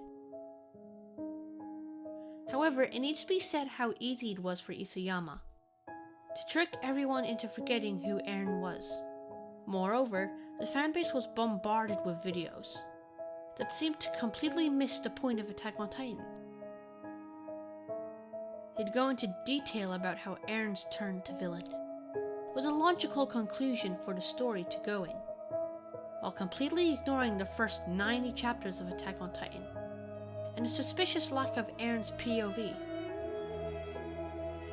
B: However, it needs to be said how easy it was for Isayama to trick everyone into forgetting who Eren was. Moreover, the fanbase was bombarded with videos that seemed to completely miss the point of Attack on Titan. They'd go into detail about how Eren's turn to villain was a logical conclusion for the story to go in, while completely ignoring the first 90 chapters of Attack on Titan, and the suspicious lack of Eren's POV.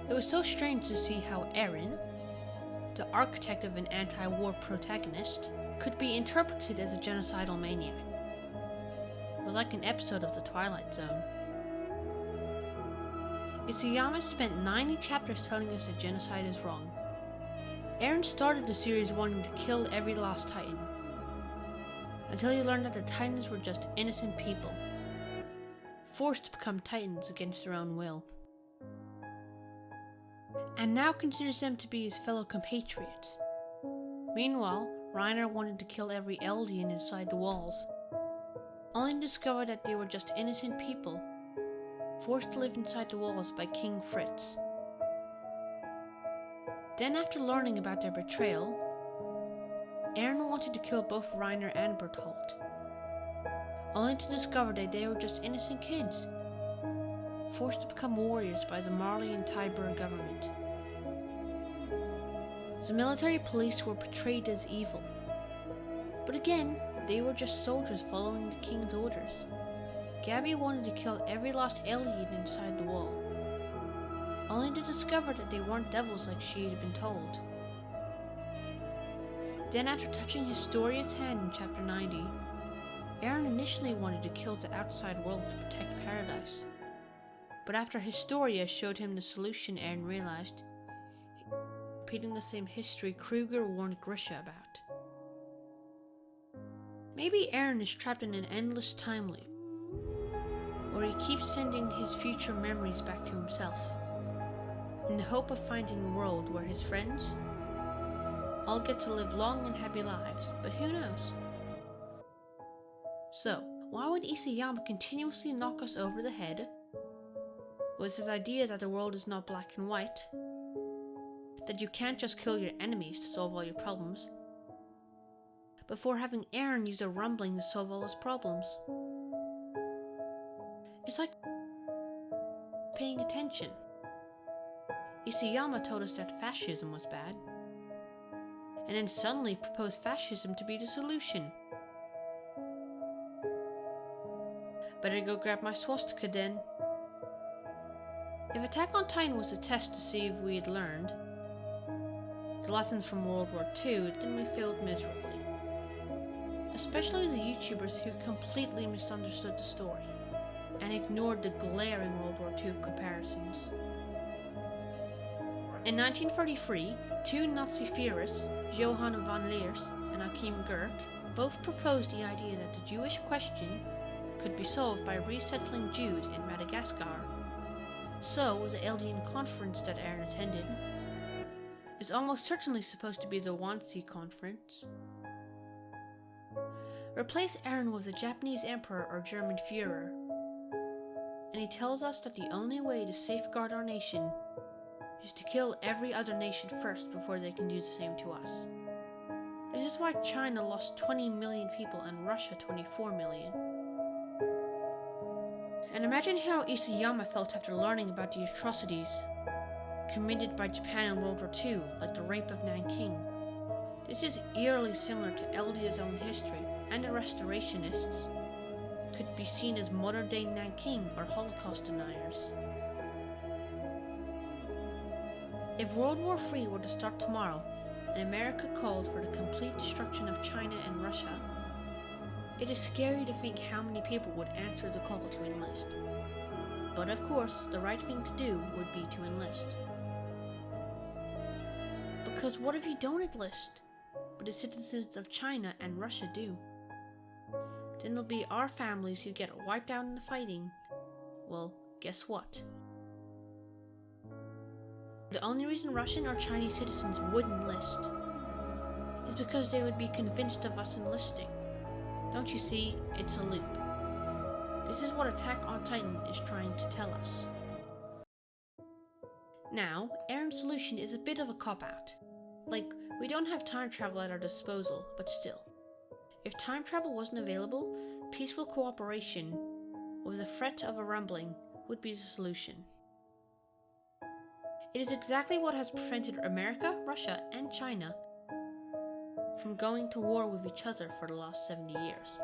B: It was so strange to see how Eren, the architect of an anti-war protagonist, could be interpreted as a genocidal maniac. It was like an episode of The Twilight Zone. Isayama spent 90 chapters telling us that genocide is wrong. Eren started the series wanting to kill every last Titan, until he learned that the Titans were just innocent people, forced to become Titans against their own will, and now considers them to be his fellow compatriots. Meanwhile, Reiner wanted to kill every Eldian inside the walls, only to discover that they were just innocent people, forced to live inside the walls by King Fritz. Then, after learning about their betrayal, Eren wanted to kill both Reiner and Bertolt, only to discover that they were just innocent kids, forced to become warriors by the Marley and Tybur government. The military police were portrayed as evil, but again, they were just soldiers following the king's orders. Gabby wanted to kill every last alien inside the wall, only to discover that they weren't devils like she had been told. Then, after touching Historia's hand in chapter 90, Eren initially wanted to kill the outside world to protect paradise. But after Historia showed him the solution, Eren realized, repeating the same history Kruger warned Grisha about. Maybe Eren is trapped in an endless time loop, where he keeps sending his future memories back to himself, in the hope of finding a world where his friends all get to live long and happy lives, but who knows? So, why would Isayama continuously knock us over the head with his idea that the world is not black and white, that you can't just kill your enemies to solve all your problems, before having Eren use a rumbling to solve all his problems? It's like paying attention. Isayama told us that fascism was bad, and then suddenly proposed fascism to be the solution. Better go grab my swastika then. If Attack on Titan was a test to see if we had learned the lessons from World War II, then we failed miserably. Especially the YouTubers who completely misunderstood the story and ignored the glaring World War II comparisons. In 1943, two Nazi theorists, Johann von Leers and Achim Gurk, both proposed the idea that the Jewish question could be solved by resettling Jews in Madagascar. So, the Eldian conference that Eren attended is almost certainly supposed to be the Wannsee Conference. Replace Eren with the Japanese Emperor or German Führer, and he tells us that the only way to safeguard our nation is to kill every other nation first before they can do the same to us. This is why China lost 20 million people and Russia 24 million. And imagine how Isayama felt after learning about the atrocities committed by Japan in World War II, like the rape of Nanking. This is eerily similar to Eldia's own history, and the restorationists could be seen as modern-day Nanking or Holocaust deniers. If World War III were to start tomorrow, and America called for the complete destruction of China and Russia, it is scary to think how many people would answer the call to enlist. But of course, the right thing to do would be to enlist. Because what if you don't enlist, but the citizens of China and Russia do? Then it'll be our families who get wiped out in the fighting. Well, guess what? The only reason Russian or Chinese citizens would enlist is because they would be convinced of us enlisting. Don't you see? It's a loop. This is what Attack on Titan is trying to tell us. Now, Eren's solution is a bit of a cop-out. Like, we don't have time travel at our disposal, but still. If time travel wasn't available, peaceful cooperation with the threat of a rumbling would be the solution. It is exactly what has prevented America, Russia, and China from going to war with each other for the last 70 years.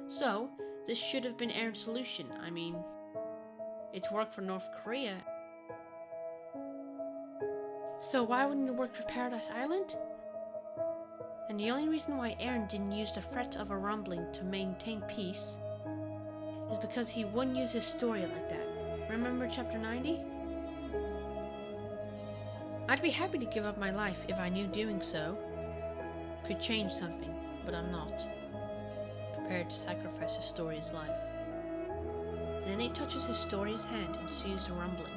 B: So, this should have been Eren's solution. I mean, it's worked for North Korea. So why wouldn't it work for Paradise Island? And the only reason why Eren didn't use the threat of a rumbling to maintain peace is because he wouldn't use Historia like that. Remember chapter 90? I'd be happy to give up my life if I knew doing so could change something, but I'm not prepared to sacrifice Historia's life. And then he touches Historia's hand and sees the rumbling.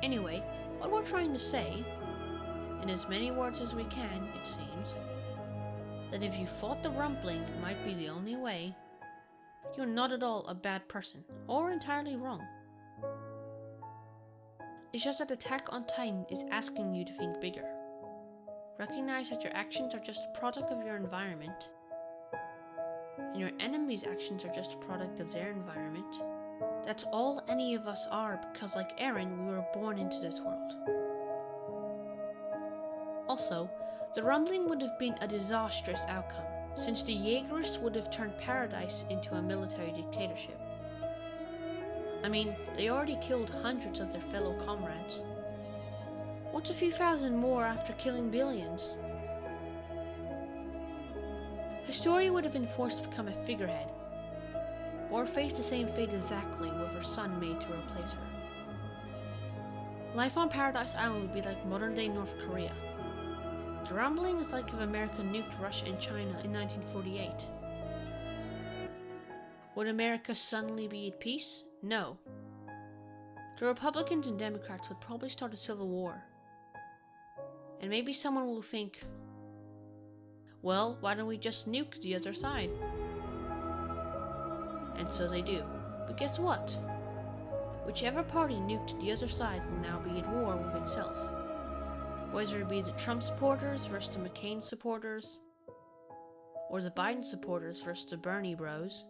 B: Anyway, what we're trying to say, in as many words as we can, it seems, that if you fought the rumbling that might be the only way, you're not at all a bad person, or entirely wrong. It's just that Attack on Titan is asking you to think bigger. Recognize that your actions are just a product of your environment, and your enemy's actions are just a product of their environment. That's all any of us are, because like Eren, we were born into this world. Also, the rumbling would have been a disastrous outcome, since the Jaegerists would have turned paradise into a military dictatorship. I mean, they already killed hundreds of their fellow comrades. What's a few thousand more after killing billions? Historia would have been forced to become a figurehead, or face the same fate exactly with her son made to replace her. Life on Paradise Island would be like modern-day North Korea. The rumbling is like if America nuked Russia and China in 1948. Would America suddenly be at peace? No. The Republicans and Democrats would probably start a civil war. And maybe someone will think, well, why don't we just nuke the other side? And so they do. But guess what? Whichever party nuked the other side will now be at war with itself. Whether it be the Trump supporters versus the McCain supporters, or the Biden supporters versus the Bernie bros.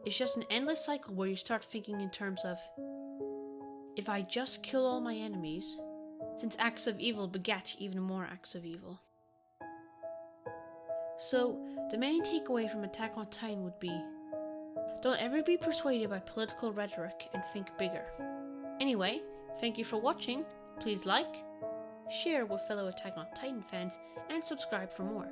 B: It's just an endless cycle where you start thinking in terms of, if I just kill all my enemies, since acts of evil begat even more acts of evil. So, the main takeaway from Attack on Titan would be, don't ever be persuaded by political rhetoric and think bigger. Anyway, thank you for watching. Please like, share with fellow Attack on Titan fans, and subscribe for more.